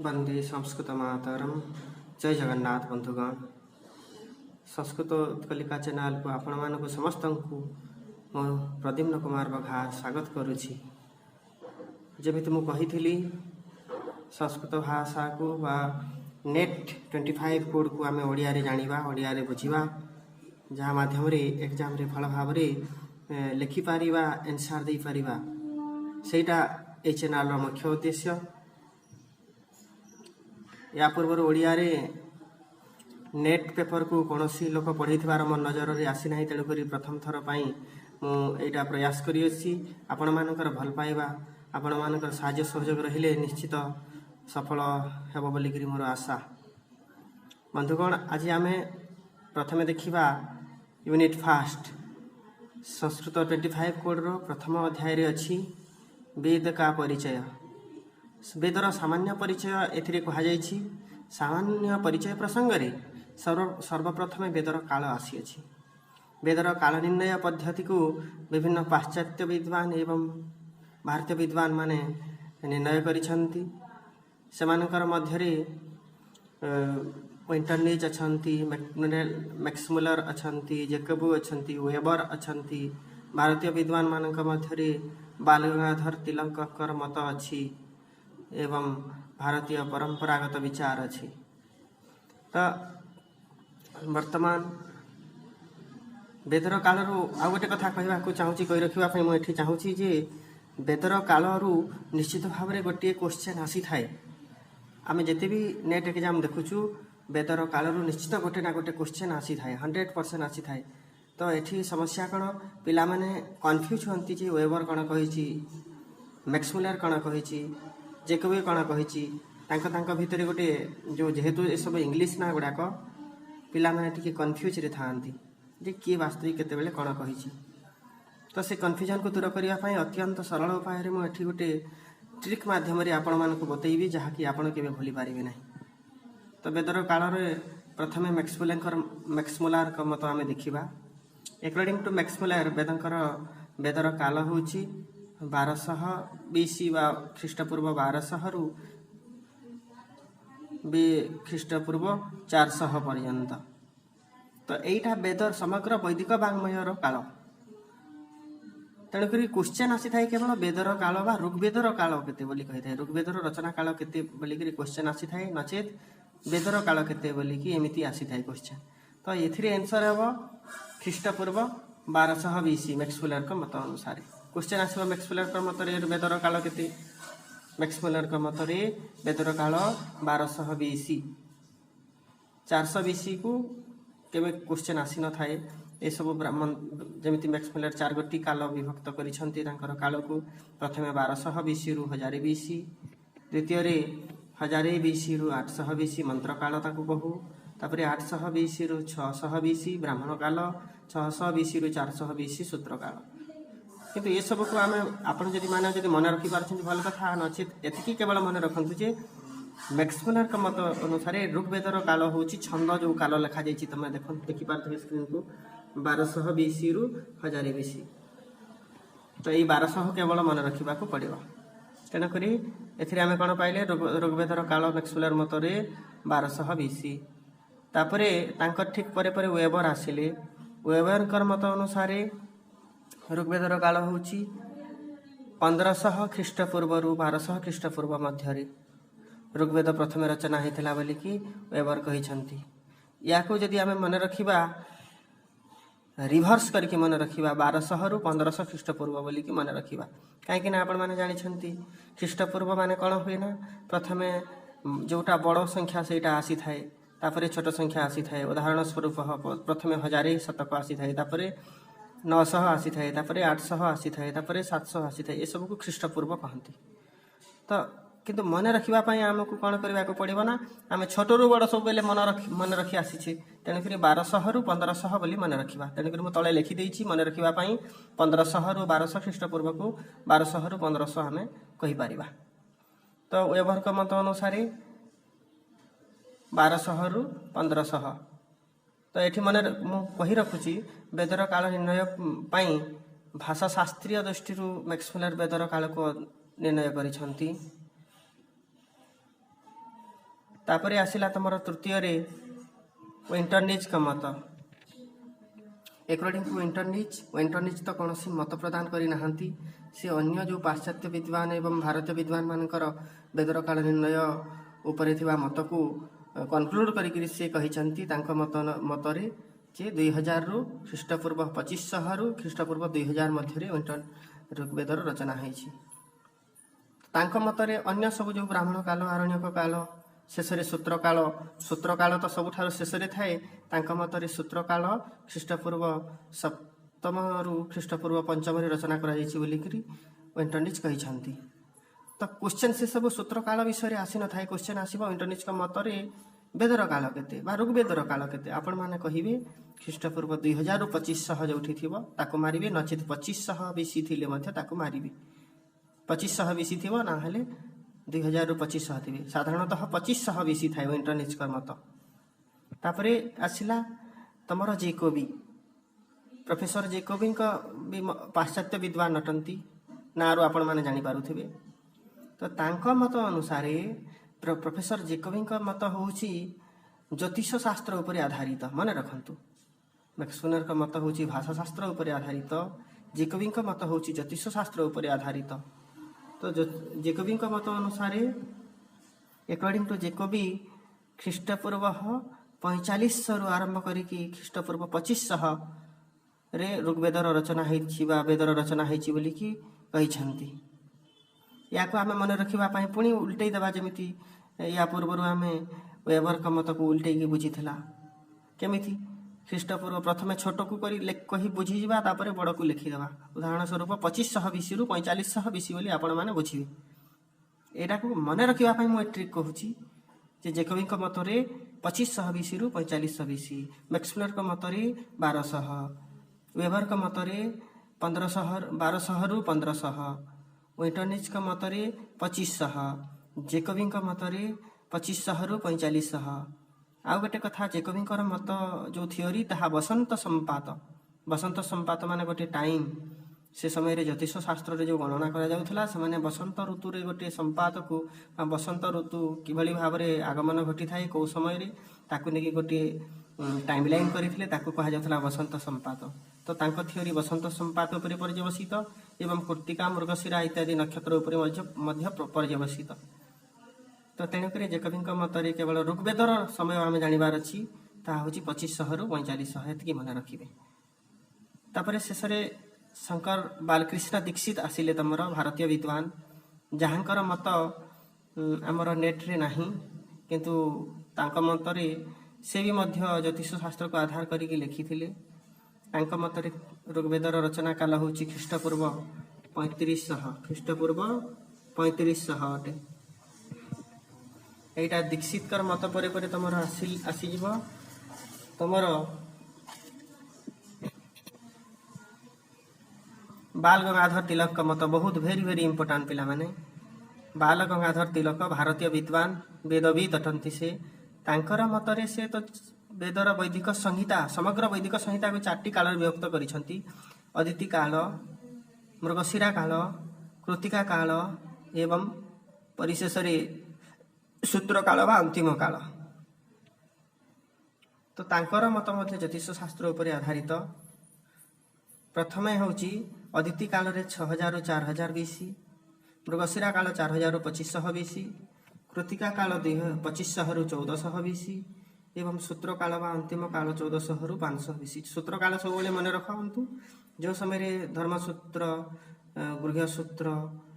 वंदे संस्कृत मातरम। जय जगन्नाथ बंधुगण। संस्कृत उत्कलिका चैनल को आपण मानक समस्त को मो प्रद्युम्न कुमार बघा स्वागत करुछि। जमिति मु कहिथिली संस्कृत भाषा को बा नेट 25 कोड को आमे ओडिया रे जानिबा, ओडिया रे बुझिबा, जहाँ माध्यम रे एग्जाम रे भल भाव रे लिखि पारिबा, आंसर दे पारिबा, सेटा ए चैनल रो मुख्य उद्देश्य। या पूर्व ओडिया रे नेट पेपर को कौन लोक पढ़ी मो नजर रे आसी ना, तेणुक प्रथम थर पाई मुझा प्रयास करी आपण मानकर भल पाइबा, आपण मानकर साहाय्य सहयोग रहिले निश्चित सफल हेब बोलिकी मोर आशा। बंधुगण, आज आमे प्रथमे देखिबा यूनिट फास्ट संस्कृत 25 कोड रो प्रथम अध्याय रे अछि वेद का परिचय। वेदर सामान्य परिचय एथिरे कहा जाइछि। सामान्य परिचय प्रसंग रे सर्वप्रथमे वेदर काल आसी अछि। वेदर काल निर्णय पद्धति को विभिन्न पाश्चात्य विद्वान एवं भारतीय विद्वान माने निर्णय करिसंती। सेमानकर मध्यरे विंटरनिज अछंती, मैक्समुलर अछंती, जैकब अछंती, वेबर अछंती। भारतीय विद्वान मानक मध्यरे बालगंगाधर तिलककर मत अछि एवं भारतीय परंपरागत विचार अछि। तो वर्तमान वेदर काल आ गोटे कथा कहवाक चाहूँगी, कही रखापी मुझे चाहूँगी जे वेदर काल निश्चित भाव में गोटे क्वेश्चन आसी थाए। आम जिते भी नेट एग्जाम देखुचु वेदर काल निश्चित गोटे ना गोटे क्वेश्चन आसी थाए, 100% आसी थाए। तो ये समस्या कौन, पिला माने कन्फ्यूज होती जे वेबर कौन कही, मैक्समुलर कौन कही, जैकब कौन कही, भितर गोटे जो जेहेतु ये सब इंग्लिश ना गुड़ाक पिला माने टिके कन्फ्यूज रे थांती जे किए वास्तविक केतेबेले कौन कही। तो से कन्फ्यूजन को दूर करने अत्यंत सरल उपाय रे मुझे गोटे ट्रिक माध्यम आपण मानक बतैबी, जहाँकि आपण केबे भूली पारिबे नहीं। तो वेदर काल रे प्रथमे मैक्समुलर मत आमे देखिबा। एकॉर्डिंग टू मैक्समुलर वेदर काल होची 1200 BC बा ख्रीष्टपूर्व 1200 रु ख्रीष्टपूर्व 400 पर्यंत। तो यहीटा वेदर समग्र वैदिक वाङ्मयर काल। तेणुक क्वेश्चन आसी थाए केवल वेदर काल बा ऋग्वेदर काल केते बोली कहि थाए, ऋग्वेदर रचना काल केते बोलिकी क्वेश्चन आसी थाए, नचेत वेदर काल केते बोलिकी एमिति आसी थाए क्वेश्चन। तो एथिरे आंसर हेबो ख्रीष्टपूर्व 1200 BC मैक्समुलर का मत अनुसार क्वेश्चन आसो। मैक्समुलर का मत रे वेदर काल केते, मैक्समुलर का मत रे वेदर काल 1200 BC 400 BC को केवे क्वेश्चन आसी न थाए। ए सब ब्राह्मण जमिति मैक्समुलर 4 गोटी काल विभक्त करिसंती तांकर काल को। प्रथमे 1200 BC रु 1000 BC, द्वितीय रे 1000 BC रु 800 BC मंत्र काल ताकू कहू। तापरे 800 BC रु 600 BC ब्राह्मण काल, 600 BC रु 400 BC सूत्र काल। किंतु ये सब को आमे आपण जदि माने जदि मन रखि पारछन भल कथा, नचित एतिकी केवल मन रखंतु जे मैक्समुलर का मत अनुसार ऋग्वेदर काल होची छंद जो काल लिखा जाइछि। तमे देखि पारथबे स्क्रीन को 1200 BC रु 1000 BC। तो ये 1200 केवल मन रखा पड़ो। तेणुक एथिरे आमे कोन पाइले ऋग्वेदर काल मैक्समुलर मत रे 1200 BC। तापरे तांकर ठीक परे परे वेबर आसिले। वेबरकर मत अनुसार ऋग्वेदर काल होची 1500 ख्रीष्टपूर्व रु 1200 ख्रीष्टपूर्व मध्य ऋग्वेद प्रथम रचना होता बोलिकी वेबर कहिसंती। या को जदि आमे मन रखिबा रिभर्स करके मन रखिबा 1200 रु 1500 ख्रीष्टपूर्व बोलिकी मन रखिबा। कहीं आपण माने जानिछंती ख्रीष्टपूर्व माने कौन हुए ना, प्रथमे जोटा बड़ संख्या सेटा आसी थाए, तापरे छोट संख्या आसी थाए। उदाहरण स्वरूप प्रथमे 1000 शतक आसी थाए, तापरे 900 आसी थाए, तापरे 800 आसी थाए, तापरे 700 आसी थाए। ये सब को ख्रीष्टपूर्व कहती। तो किंतु मन रखिबा आमको कौन करने को पड़ो ना, आम छोट रु बड़ सब बेले मन रखी आसी। तेणुक 1200 रु 1500 बोली मन रखा। तेणुक मुझे तले लिखिदेची मन रखापी 1500 रु 1200 ख्रीष्टपूर्व को 1200 रु 1500 आम कहीपर। तो वेबर का मत अनुसार 1200 रु 1500। तो ये मन मुझे रखुची वेदर काल निर्णय पाई भाषा शास्त्रीय दृष्टि मैक्समुलर वेदर काल को निर्णय करिसंती। तापर आसला तुम तृतीय वेंटरनिज का मत। एकॉर्डिंग टू वेंटरनिज तो कौन मत प्रदान करना से अन्य जो पाश्चात्य विद्वान एवं भारतीय विद्वान मानकर वेदर काल निर्णय उपरे थिबा मत को कनक्लूड करी से कहिसंती तांको मतरे जे 2000 रु ख्रीष्टपूर्व 2500 रु ख्रीष्टपूर्व 2000 मध्य ऋग्वेदर रचना होईछि। तांको मतरे अन्य सब जो ब्राह्मण काल आरण्यक काल शेष सूत्र काल तो सबुठार शेष थाए तांको मतरे सूत्र काल ख्रीष्टपूर्व 7म रु ख्रीष्टपूर्व 5म रचना कराଯାଇଛି बोलिकरी वेंटरनिज कहिसंती। तो क्वेश्चन से सब सूत्र काल विषय आसी न थाए क्वेश्चन आसीबो वेंटरनिज का मतरे वेदर काल केते बा ऋग्वेदर काल केते आपण माने कहिबे ख्रीष्टपूर्व 2000 रु 2500 जोठी थिबो ताको मारिबे नचित 2500 बीसी थिले मध्ये ताको मारिबे 2500 बीसी थिबो ना हेले 2000 रु 2500 थिबे साधारणतः 2500 बीसी थाए वेंटरनिज का मत। तापरे आसिला तमरो जेकोबी प्रोफेसर जेकोबी का पाश्चात्य विद्वान अटंती नारू आपण माने जानि पारुथिबे। तो तांको मत अनुसार प्रोफेसर जेकोबी का मत होउची ज्योतिष शास्त्र उपर आधारित मन रखंतु। मैक्सवेलर का मत होउची भाषा शास्त्र उपर आधारित जेकोबी का मत होउची ज्योतिष शास्त्र उपर आधारित। तो जेकोबी का मत अनुसार अकॉर्डिंग टू जेकोबी ख्रीष्टपूर्व 4500 रु आरंभ करिकी ख्रीष्टपूर्व 2500 रे ऋग्वेदर रचना होईछि बा वेदर रचना होईछि बोली कि कहिसंती। या को आमे मन रखिबा पई पुणी उल्टै देबा जेमिति या पूर्व आमे वेबर का मत को उल्टै की बुझिथिला केमिति ख्रीष्टपूर्व प्रथमे छोट को कही बुझी जावा तापर बड़ को लिखि देबा। उदाहरण स्वरूप 2500 बीसी रु 4500 बीसी बोली आपण माने बुझिबे। एटा को मन रखिबा पई मु ट्रिक कहूची जे जेकोबी का मतरे 2500 बीसी रु 4500 बीसी, मैक्सवेलर का मतरे 1200, वेबर का मतरे 1200 रु 1500, वेंटरनिज का मतरे 2500, जेकोबी का मतरे 2500 रु 4500। आउ गोटे कथा जेकोबी मत जो थियोरी ताहा बसंत संपात माने गोटे टाइम से समय रे ज्योतिष शास्त्र रे जो गणना करा जाउथला से माने बसंत ऋतु रे गोटे संपात को बसंत ऋतु किभली भाव रे आगमन घटी थाए को समय रे ताकु नेकी गोटे टाइमलाइन करिथिले ताकु कहा जाउथला बसंत संपात। तो तांको थियोरी बसंत संपात उपरे पर्यवसित एवं कृत्तिका मृगशिरा इत्यादि नक्षत्र उपरे मध्य पर्यवसित। तो तेणुक जेकोबी मतरे केवल ऋग्वेदर समय आम जानवर अच्छी ता हूँ 2500 रु 4500 एति मन रखिए। तापर शेष शंकर बालकृष्ण दीक्षित आसिले तुमर भारतीय विद्वान जहाँकर मत आमर नेट रे नाही किंतु तांको मतरे से भी मध्य ज्योतिष शास्त्र को आधार करिक लिखिथिले। तांको मतरे ऋग्वेदर रचना काल हूँ ख्रीष्टपूर्व 3500 अटे। एटा दीक्षित कर मत परे परे तुमर आसीजिव तुमर बाल गंगाधर तिलक का मत बहुत वेरी इंपोर्टेंट पिला माने। बाल गंगाधर तिलक भारतीय विद्वान वेदविद अटंती से तांकर मतरे से तो वेदर वैदिक संहिता समग्र वैदिक संहिता को 4टी काल विभक्त करिसंती। अदिति काल, मृगशिरा काल, कृत्तिका काल एवं परिशेष सूत्र काल बा अंतिम काल। तो तांकर मत मध्य ज्योतिष शास्त्र उपर आधारित। प्रथमे होची अदिति काल रे 6000 रु 4000 बीसी, मृगशिरा काल 4000 रु 2500 बीसी, कृत्तिका काल 2500 रु 1400 बीसी एवं सूत्र काल बा अंतिम काल 1400 रु 500 बीसी। सूत्र काल सब बेले मन रखंतु जो समय रे धर्मसूत्र, गृह्य सूत्र,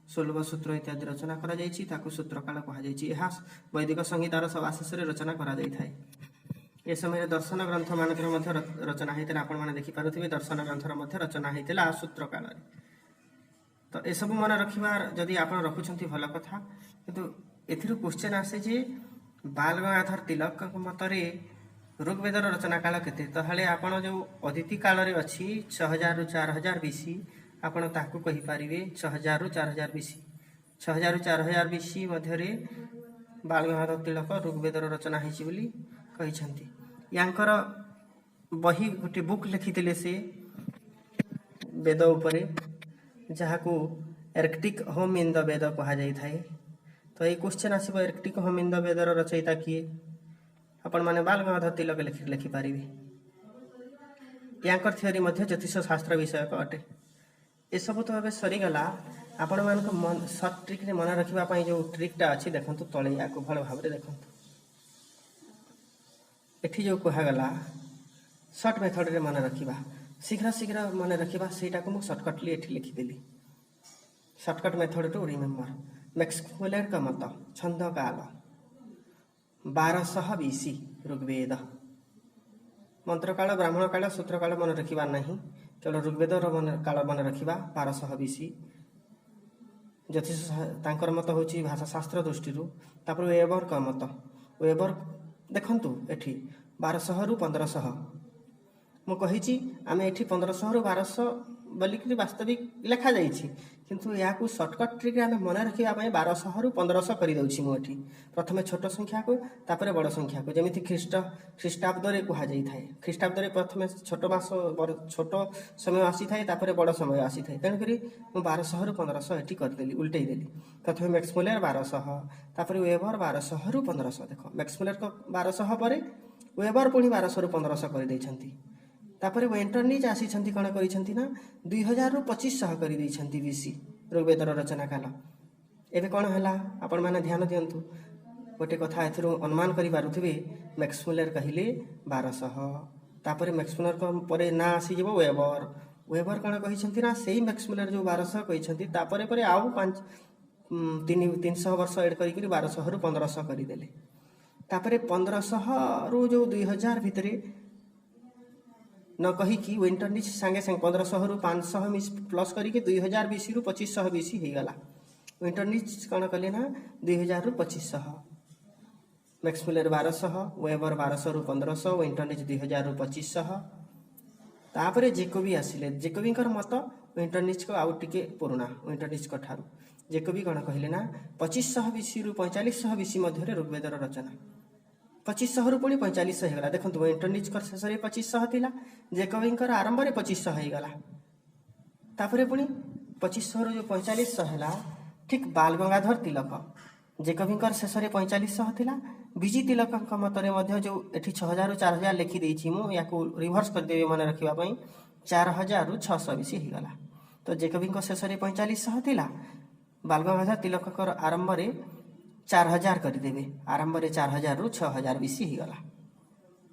सोलभ सूत्र इत्यादि रचना करा जायछि ताकु सूत्र काल कहा जायछि। एहा वैदिक संहितार सवाशेष रचना करा जाय थाए। ए समय दर्शन ग्रंथ मानकर मध्य रचना होता आपण मैंने देखिपे दर्शन ग्रंथर मध्य रचना होता सूत्र काल। तो ए सब मन रखिबार जदि आप रखुंट भल कथा किंतु एथिरु क्वेश्चन आसे जे बाल गंगाधर तिलक मतरे ऋग्वेदर रचना काल केते तहले आपण जो अदिति काल रे अछि 6000 रु 4000 बीसी आपण ताकू कहि पारिबे 6000 रु 4000 बीसी। 6000 रु 4000 बीसी मध्य रे बाल गंगाधर तिलक ऋग्वेदर रचना होइछि बोली कहिसंती। यांकर बही गोटे बुक लिखिथिले से वेद उपरे जहाकू एर्कटिक होम इन द वेद कहा जाय थाए। तो तो ये क्वेश्चन आसो एर्टिक होमिंद वेदर रचयिता किए आपण मैंने बाल गंगाधर तिलक लिखिपारे। यांकर थियोरी मध्य ज्योतिष शास्त्र विषयक अटे। ये सब तो ए सरीगला आपण मान सर्ट ट्रिक मन रखापी जो ट्रिकटा अच्छी देखु तले या भल भाव देखु एठी जो कहगला सर्ट मेथड रे मन रखा शीघ्र शीघ्र मन रखा से सर्टकटली एठी लिखिदेली। सर्टकट मेथड टू रिमेम्बर मैक्सवेलर का मत छंद काल 1200 BC ऋग्वेद मंत्र काल ब्राह्मण काल सूत्र काल मन रखा नहीं केवल ऋग्वेद काल मन रखा 1200 BC। ज्योतिष तांकर मत हूँ भाषा शास्त्र दृष्टि तापर वेबर का मत वेबर देखंतु एठी 1200 रु 1500 मु कही आम एठी 1500 रु 1200 बोलिक वास्तविक लिखा जाइए किंतु या सर्टकट ट्रिक आम मन रखा 1200 रु 1500 कर दूसरी मुझे प्रथम छोट संख्या को तापर बड़ संख्या को जमी ख्रीष्टाब्द कहुई थाए। ख्रीष्टाब्द प्रथम छोट मास छोट समय आसी थाए बड़ समय आसी थाए तेणुक 1200 रु 1500 एटी करदेली उल्टई देली। प्रथम मैक्सवेलर 1200 तापर वेबर 1200 रु 1500 देख मैक्सवेलर को 1200 पर वेबर पुणी 1200 रु 1500 कर देइछंती। तापर वेंटरनीज आसी कौन कर 2000 रु 2500 कर बीसी ऋग्वेदर रचना काल। एबे कौन है आपण मैंने ध्यान दिंतु गोटे कथा ए अनुमान करें मैक्सवेलर कहले 1200 तापर मैक्सवेलर को पर ना आसीज वेबर वेबर कौन कहते ना से मैक्सवेलर जो 1200 कहते आउ 300 वर्ष एड कर 1200 रु 1500 करदे। तापर 1500 रु जो 2000 भितर न कहीकि विंटरनीज सांगे सांगे 1500 रु 500 प्लस करके 2000 BC रु 2500 BC हो गला। विंटरनीज कौन कले ना 2000 रु 2500 मैक्सवेलर 1200 वेबर 1200 रु 1500 विंटरनीज 2000 रु 2500 तापर जेकोबी आसिले जेकोबी मत विंटरनीज को आउ टिके पुराना विंटरनीज को ठारू जेकोबी कौन कहले ना 2500 BC रु 4500 BC मध्य ऋग्वेदर रचना 2500 रु पुणी 4500 होगा। देखो विंटरनीज शेष 2500 थिला जेकोबी आरंभ में 2500 होगा तापर पुणी 2500 रु जो 4500 है ठीक बाल गंगाधर तिलक जेकोबी शेष 4500 थिला विजी तिलक मत जो ये 6000 रु 4000 लिखिदे या रिभर्स करदेवी मन रखापी 4000 रु 600 BC होगा। तो जेकोबी शेष 4500 थिला बाल गंगाधर तिलक आरंभ में 4000 करदेवे आरंभ में 4000 रु 6000 BC होगा।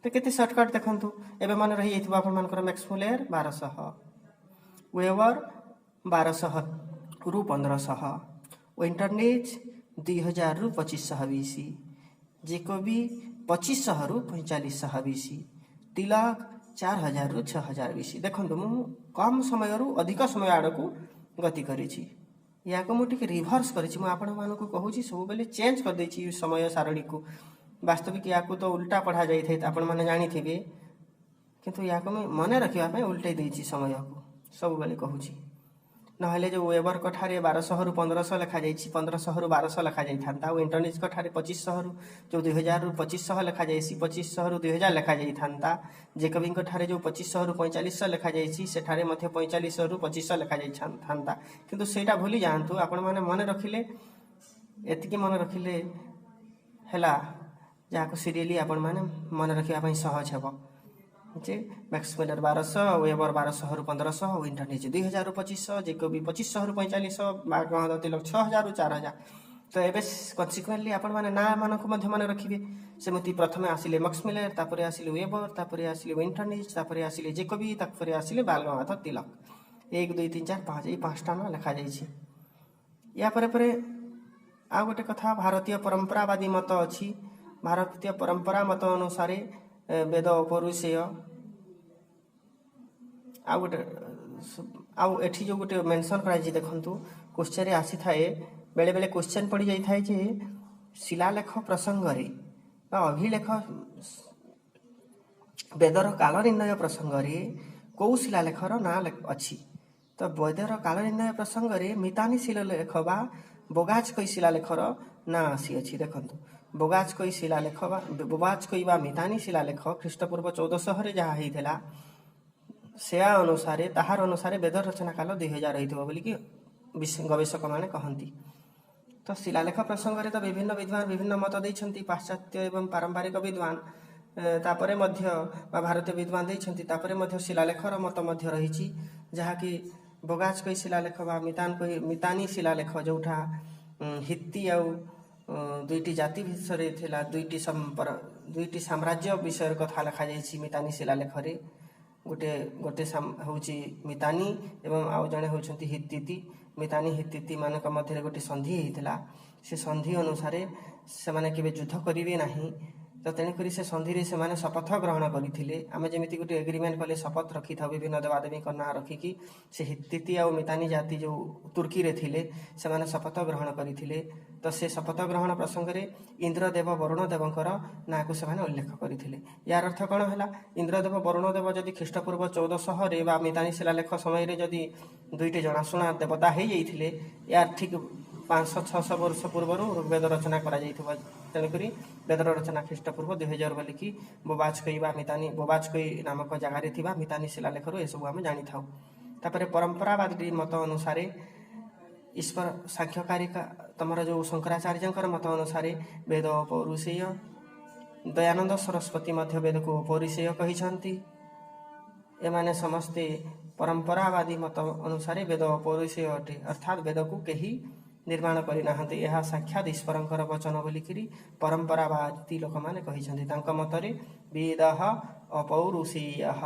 तो केते सर्टकट देखंतु एबे मन रही जाइथिबा आपन मानकर मैक्सवेलर 1200 वेबर 1200 रु 1500 विंटरनीज 2000 रु 2500 BC जेकोबी 2500 रु 4500 BC तिलक 4000 रु 6000 BC। देखंतु मु कम समय रु अधिक समय आड़कू गति करिछि या को मुझे रिभर्स करिछि मु आपण मानकु कहूछि सब बेले चेंज कर देछि समय सारणी को वास्तविक या को तो उल्टा पढ़ा जाई थे आपण माने जानि थिबे किंतु या को मन रखिबा पे उल्टे देछि समय को सब बेले कहूछि नहले जो वेबर कठारे 1200 रु 1500 लिखा जाइछि 1500 रु 1200 लिखा जाई थांता इंटरनेट कठारे 2500 रु जो 2000 रु 2500 लिखा जाइछि 2500 रु 2000 लिखा जाई थांता जेकबी कठारे जो 2500 रु 4500 लिखा जाइछि सेठारे मध्य 4500 रु 2500 लिखा जाई थांता किंतु सेटा भूली जांतु आपण माने मन रखिले एतिकी मन रखिले हैला जाको सीरियली आपण माने मन रखिबा पई सहज हेबो जे मैक्सवेलर 1200 वेबर 1200 रु 1500 विंटरनीज 2000 रु 2500 जेकोबी 2500 रु 4500 बाल गंगाधर तिलक 6000 रु 4000। तो एबे कन्सिक्वेंटली आपण माने ना मानको मध्य मन रखिबे सेमति प्रथमे आसिले मैक्सवेलर तापर आसिले वेबर तापर आसिले विंटरनीज तापर आसिले जेकोबी तापर आसिले बाल गंगाधर तिलक 1 2 3 4 5 এই পাঁচটা না লেখা যাইছি। या परे आ गोटे कथा भारतीय परंपरावादी मत अछि भारतीय परंपरा मत अनुसार वेद अपरुषेय आ गोटे आउ एठी जो गोटे मेंशन कराई देखंतु क्वेश्चन रे आसी थाए बेले बेले क्वेश्चन पड़ी जाई थाए जे शिलालेख प्रसंग रे बा अभिलेख वेदर काल निर्णय प्रसंग रे को शिलालेखर ना अछि। तो वेदर काल निर्णय प्रसंग रे मितानी शिलालेख बा बोगाजकई शिलालेखर ना आसी अछि। देखंतु बोगाजकई शिलालेख बा बोगाजकई बा मितानी शिलालेख ख्रीष्टपूर्व 1400 रे जहा हेइथला सेया अनुसारे ताहार अनुसारे वेद रचना काल 2000 हेइथबो बोली कि गवेषक माने कहंती। तो शिलालेख प्रसंग तो विभिन्न विद्वान विभिन्न मत देइछन्ति पाश्चात्य एवं पारंपरिक विद्वान तापरे मध्य भारतीय विद्वान देइछन्ति तापरे मध्य शिलालेखर मत मध्य रहिछि जहाँकि बोगाचकै शिलालेख बा मितानी शिलालेख जोठा हित्ती आउ दुईटी जाति विषय थिला दुईटी साम्राज्य विषय कथा लिखा जाइछि मितानी शिलालेख रे गोटे गोटे होउछि मितानी एवं आउ जणे होउछन्ति हित्ती मितानी हित्ती मानक मध्य गोटे संधि हेइथिला से संधि अनुसार से माने केबे युद्ध करिवे नाही तो तेणुकरी से संधि रे से माने शपथ ग्रहण करथिले आमे जेमिति गोटे एग्रीमेंट कले शपथ रखी था विभिन्न देवादेवी का ना रखिकी से हित्ती आ मितानी जाति जो तुर्की रे थिले से माने शपथ ग्रहण करथिले तो से शपथ ग्रहण प्रसंग रे इंद्रदेव वरुण देवंकर ना को से माने उल्लेख करथिले यार अर्थ कोन हला इंद्रदेव वरुण देव जदि ख्रीष्टपूर्व 1400 रे बा मितानी शिलालेख समय रे जदि दुईटे जनाशुना देवता हे जाइथिले यार ठीक 500-600 वर्ष पूर्व ऋग्वेद रचना करा जाइथिबा तेणुकरी वेदर रचना ख्रीष्टपूर्व 2000 बोलिकी बोबाचकै बा मितानी बोबाचकै नामक जगार थिबा मितानी शिलालेखर ए सब आम जानी थाउ तापरे परंपरावादी मत अनुसार ईश्वर सांख्यकारिका तमर जो शंकराचार्यंकर मत अनुसार वेद पौरुषेय दयानंद सरस्वती मध्य वेद को पौरुषेय कहिसंती एमाने समस्ते परंपरावादी मत अनुसार वेद पौरुषेय अटे अर्थात वेद को कही निर्माण करिनाहंती यह साक्षात ईश्वरंकर वचन बोलिकी परंपरावादी लोक मैंने कही मतरे वेदः अपौरुषेयः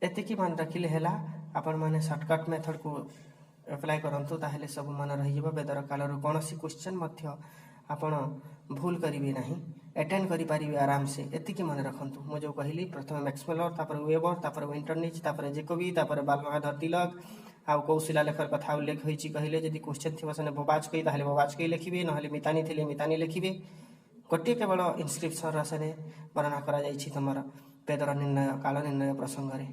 एतिकी मन रखिले हैला आपण माने शॉर्टकट मेथड को अप्लाई करंतु ताहेले सब मन रही वेदर कालर कौन क्वेश्चन मध्य आपण भूल करिवे नहीं अटेंड करि परिबे आराम से एतिकी मन रखंतु मु जो कहली प्रथम मैक्सवेलर तापर वेबर तापर विंटरनिच तापर जेकोबी तापर बालगंगाधर तिलक आ कौ शिलालेखर कथा उल्लेख होइछि कहिले जदि क्वेश्चन थिबा सने बोबाचकै ताहेले बोबाचकै लिखिबे नहले मितानी थिले मितानी लिखिबे गोटे केवल इनस्क्रिप्शन रसने वर्णना करा जाइछि तमर वेदर निर्णय काल निर्णय प्रसंग रे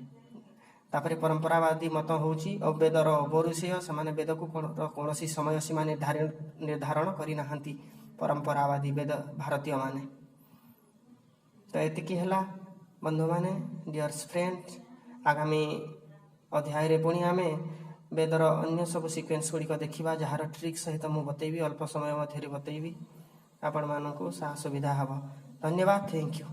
तापरे परंपरावादी मत होउछि और वेदर पौरुषेय समान वेद को कोनोसी समय सीमा निर्धारण करि नाहंती परंपरावादी वेद भारतीय माने तो एतिकी हला बंधु माने डियर फ्रेंड्स आगामी अध्याय रे पुणी आमे वेदर अन्य सब सीक्वेंस गुड़िक देखा जार ट्रिक सहित मुझे बतेबी अल्प समय मध्य बतेबी आपण मानक सुविधा हम धन्यवाद थैंक यू।